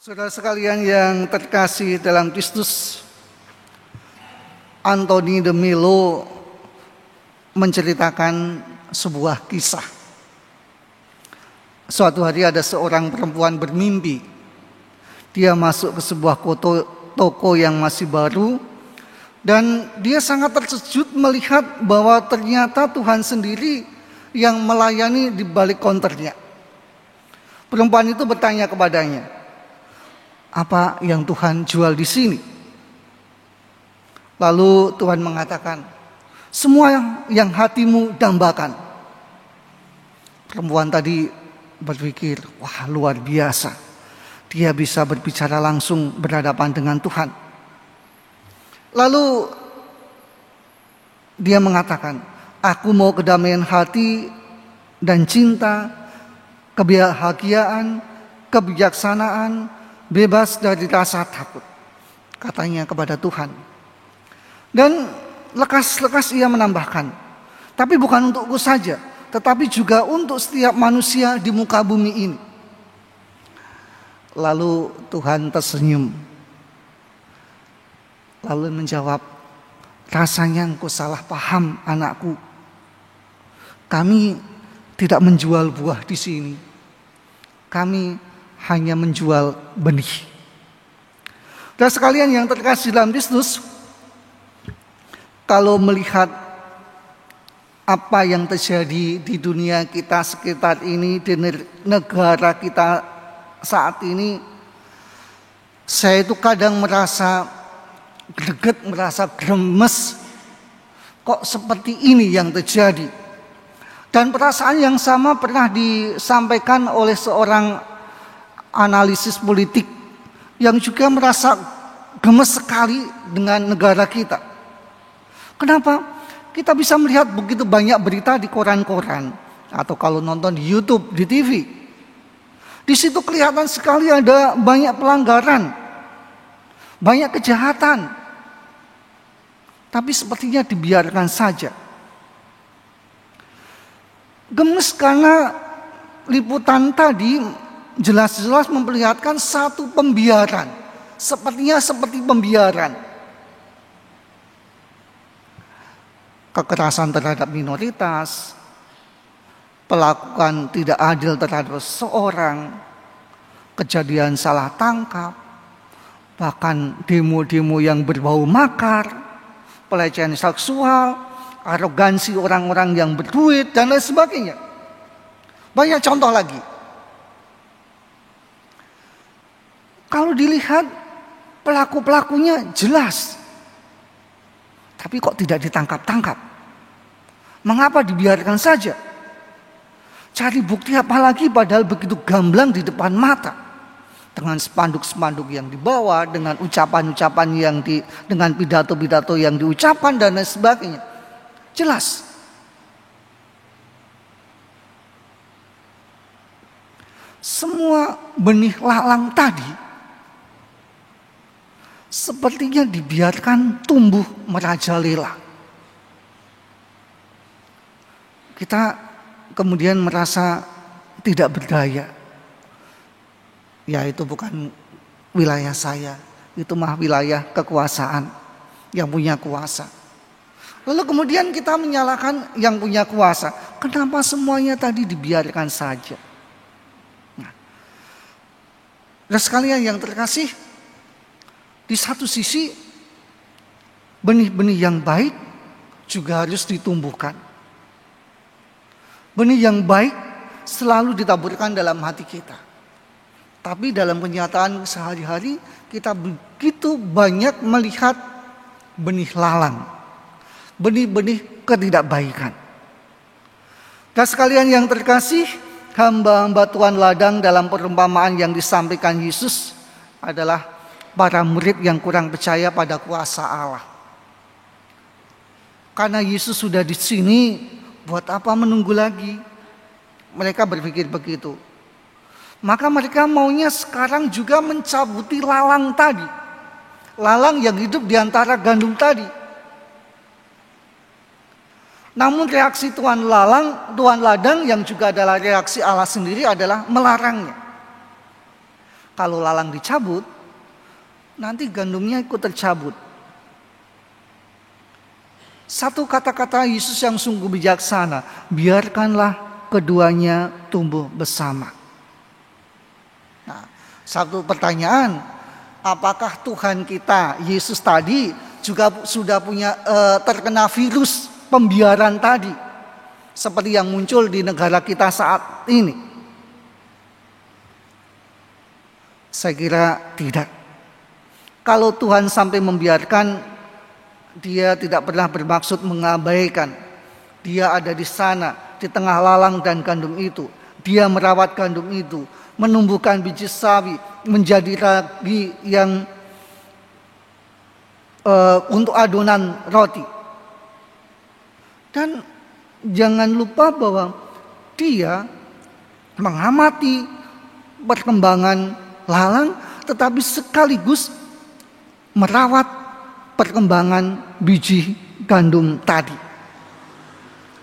Saudara sekalian yang terkasih dalam Kristus, Anthony de Mello menceritakan sebuah kisah. Suatu hari ada seorang perempuan bermimpi. Dia masuk ke sebuah toko yang masih baru, dan dia sangat terkejut melihat bahwa ternyata Tuhan sendiri yang melayani di balik counternya. Perempuan itu bertanya kepadanya, "Apa yang Tuhan jual di sini?" Lalu Tuhan mengatakan, "Semua yang hatimu dambakan." Perempuan tadi berpikir, wah, luar biasa. Dia bisa berbicara langsung berhadapan dengan Tuhan. Lalu dia mengatakan, "Aku mau kedamaian hati dan cinta, kebahagiaan, kebijaksanaan, bebas dari rasa takut," katanya kepada Tuhan. Dan lekas-lekas ia menambahkan, "Tapi bukan untukku saja, tetapi juga untuk setiap manusia di muka bumi ini." Lalu Tuhan tersenyum, lalu menjawab, "Rasanya engkau salah paham, anakku. Kami tidak menjual buah di sini. Kami hanya menjual benih." Dan sekalian yang terkasih dalam Kristus, kalau melihat apa yang terjadi di dunia kita sekitar ini, di negara kita saat ini, saya itu kadang merasa greget, merasa gremes. Kok seperti ini yang terjadi? Dan perasaan yang sama pernah disampaikan oleh seorang analisis politik yang juga merasa gemes sekali dengan negara kita. Kenapa? Kita bisa melihat begitu banyak berita di koran-koran, atau kalau nonton di YouTube, di TV. Di situ kelihatan sekali ada banyak pelanggaran, banyak kejahatan. Tapi sepertinya dibiarkan saja. Gemes karena liputan tadi jelas-jelas memperlihatkan satu pembiaran. Sepertinya seperti pembiaran. Kekerasan terhadap minoritas, pelakuan tidak adil terhadap seseorang, kejadian salah tangkap, bahkan demo-demo yang berbau makar, pelecehan seksual, arogansi orang-orang yang berduit, dan lain sebagainya. Banyak contoh lagi. Kalau dilihat pelaku-pelakunya jelas, tapi kok tidak ditangkap-tangkap? Mengapa dibiarkan saja? Cari bukti apa lagi padahal begitu gamblang di depan mata. Dengan spanduk-spanduk yang dibawa, dengan ucapan-ucapan yang dengan pidato-pidato yang diucapkan dan lain sebagainya. Jelas. Semua benih lalang tadi sepertinya dibiarkan tumbuh merajalela. Kita kemudian merasa tidak berdaya. Ya, itu bukan wilayah saya, itu mah wilayah kekuasaan, yang punya kuasa. Lalu kemudian kita menyalahkan yang punya kuasa. Kenapa semuanya tadi dibiarkan saja? Nah, sekalian yang terkasih, di satu sisi benih-benih yang baik juga harus ditumbuhkan. Benih yang baik selalu ditaburkan dalam hati kita. Tapi dalam kenyataan sehari-hari kita begitu banyak melihat benih lalang, benih-benih ketidakbaikan. Dan sekalian yang terkasih, hamba-hamba Tuhan ladang dalam perumpamaan yang disampaikan Yesus adalah para murid yang kurang percaya pada kuasa Allah. Karena Yesus sudah di sini, buat apa menunggu lagi? Mereka berpikir begitu. Maka mereka maunya sekarang juga mencabuti lalang tadi. Lalang yang hidup di antara gandum tadi. Namun reaksi Tuhan ladang yang juga adalah reaksi Allah sendiri adalah melarangnya. Kalau lalang dicabut, nanti gandumnya ikut tercabut. Satu kata-kata Yesus yang sungguh bijaksana, biarkanlah keduanya tumbuh bersama. Nah, satu pertanyaan, apakah Tuhan kita, Yesus tadi, juga sudah punya terkena virus pembiaran tadi, seperti yang muncul di negara kita saat ini? Saya kira tidak. Kalau Tuhan sampai membiarkan, Dia tidak pernah bermaksud mengabaikan. Dia ada di sana, di tengah lalang dan gandum itu. Dia merawat gandum itu, menumbuhkan biji sawi menjadi ragi yang untuk adonan roti. Dan jangan lupa bahwa Dia mengamati perkembangan lalang, tetapi sekaligus merawat perkembangan biji gandum tadi.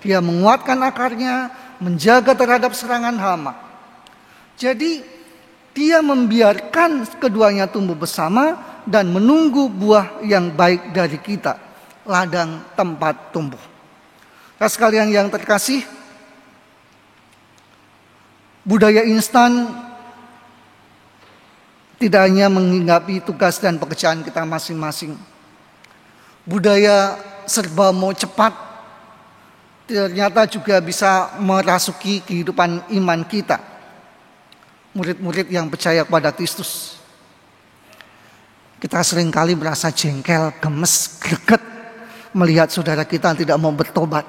Dia menguatkan akarnya, menjaga terhadap serangan hama. Jadi Dia membiarkan keduanya tumbuh bersama dan menunggu buah yang baik dari kita, ladang tempat tumbuh. Nah, sekalian yang terkasih, budaya instan tidak hanya menghinggapi tugas dan pekerjaan kita masing-masing. Budaya serba mau cepat ternyata juga bisa merasuki kehidupan iman kita. Murid-murid yang percaya kepada Kristus, kita seringkali merasa jengkel, gemes, greget melihat saudara kita tidak mau bertobat.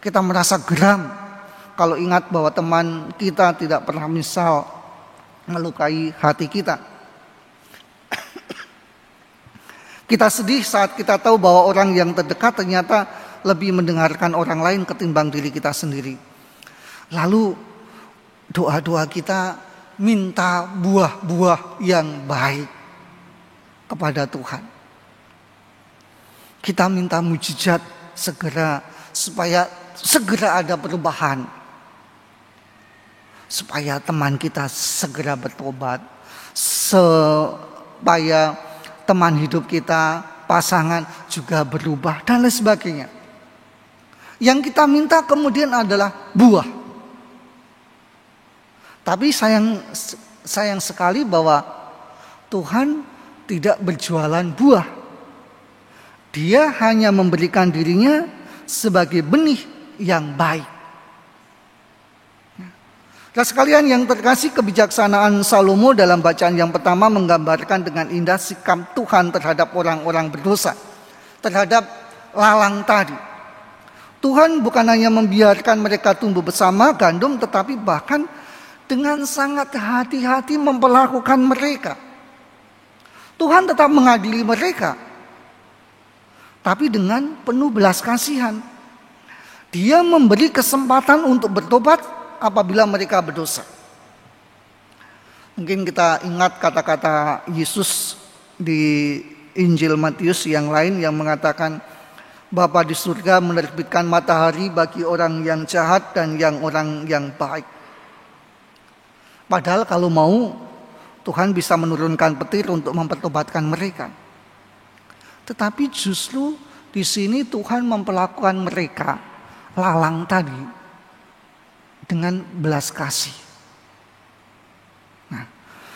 Kita merasa geram kalau ingat bahwa teman kita tidak pernah misal melukai hati kita. Kita sedih saat kita tahu bahwa orang yang terdekat ternyata lebih mendengarkan orang lain ketimbang diri kita sendiri. Lalu doa-doa kita minta buah-buah yang baik kepada Tuhan. Kita minta mujizat segera, supaya segera ada perubahan. Supaya teman kita segera bertobat. Supaya teman hidup kita, pasangan juga berubah dan lain sebagainya. Yang kita minta kemudian adalah buah. Tapi sayang sekali bahwa Tuhan tidak berjualan buah. Dia hanya memberikan dirinya sebagai benih yang baik. Nah, sekalian yang terkasih, kebijaksanaan Salomo dalam bacaan yang pertama menggambarkan dengan indah sikap Tuhan terhadap orang-orang berdosa, terhadap lalang tadi. Tuhan bukan hanya membiarkan mereka tumbuh bersama gandum, tetapi bahkan dengan sangat hati-hati memperlakukan mereka. Tuhan tetap mengadili mereka, tapi dengan penuh belas kasihan. Dia memberi kesempatan untuk bertobat apabila mereka berdosa. Mungkin kita ingat kata-kata Yesus di Injil Matius yang lain yang mengatakan, Bapa di surga menerbitkan matahari bagi orang yang jahat dan orang yang baik. Padahal kalau mau, Tuhan bisa menurunkan petir untuk mempertobatkan mereka. Tetapi justru di sini Tuhan memperlakukan mereka, lalang tadi, dengan belas kasih. Nah,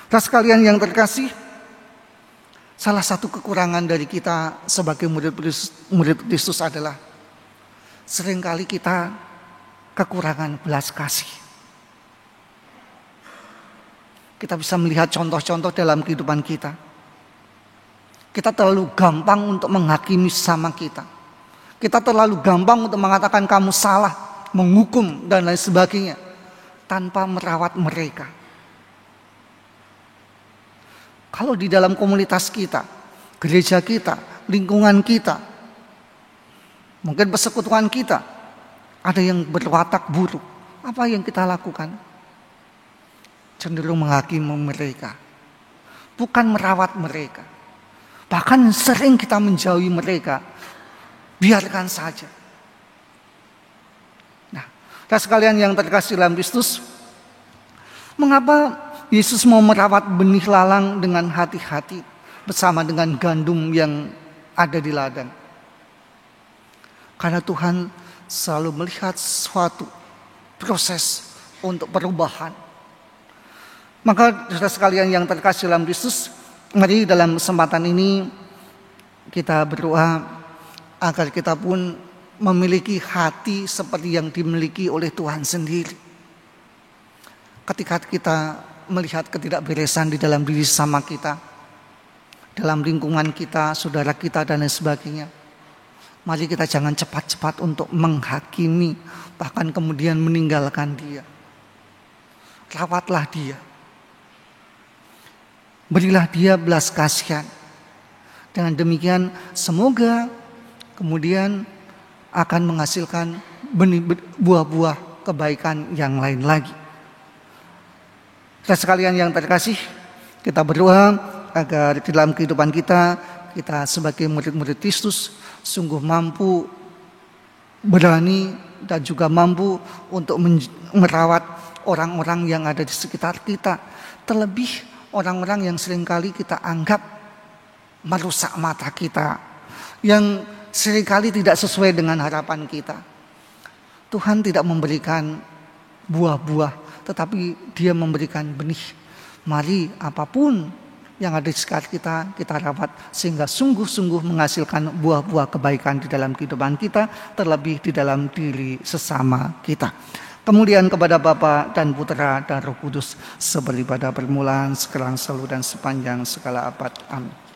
sekalian yang terkasih, salah satu kekurangan dari kita sebagai murid Kristus adalah seringkali kita kekurangan belas kasih. Kita bisa melihat contoh-contoh dalam kehidupan kita. Kita terlalu gampang untuk menghakimi sama kita. Kita terlalu gampang untuk mengatakan kamu salah, menghukum dan lain sebagainya, tanpa merawat mereka. Kalau di dalam komunitas kita, gereja kita, lingkungan kita, mungkin persekutuan kita, ada yang berwatak buruk, apa yang kita lakukan? Cenderung menghakimi mereka, bukan merawat mereka. Bahkan sering kita menjauhi mereka, biarkan saja. Nah, sekalian yang terkasih dalam Kristus, mengapa Yesus mau merawat benih lalang dengan hati-hati bersama dengan gandum yang ada di ladang. Karena Tuhan selalu melihat suatu proses untuk perubahan. Maka saudara sekalian yang terkasih dalam Kristus, mari dalam kesempatan ini kita berdoa agar kita pun memiliki hati seperti yang dimiliki oleh Tuhan sendiri. Ketika kita melihat ketidakberesan di dalam diri sama kita, dalam lingkungan kita, saudara kita dan lain sebagainya, mari kita jangan cepat-cepat untuk menghakimi, bahkan kemudian meninggalkan dia. Rawatlah dia. Berilah dia belas kasihan. Dengan demikian semoga kemudian akan menghasilkan buah-buah kebaikan yang lain lagi. Kita sekalian yang terkasih, kita berdoa agar di dalam kehidupan kita sebagai murid-murid Kristus sungguh mampu, berani dan juga mampu untuk merawat orang-orang yang ada di sekitar kita. Terlebih orang-orang yang seringkali kita anggap merusak mata kita, yang seringkali tidak sesuai dengan harapan kita. Tuhan tidak memberikan buah-buah, tetapi dia memberikan benih. Mari apapun yang ada di sekitar kita rawat sehingga sungguh-sungguh menghasilkan buah-buah kebaikan di dalam kehidupan kita, terlebih di dalam diri sesama kita. Kemuliaan kepada Bapa dan Putra dan Roh Kudus, seperti pada permulaan, sekarang, selalu dan sepanjang segala abad. Amin.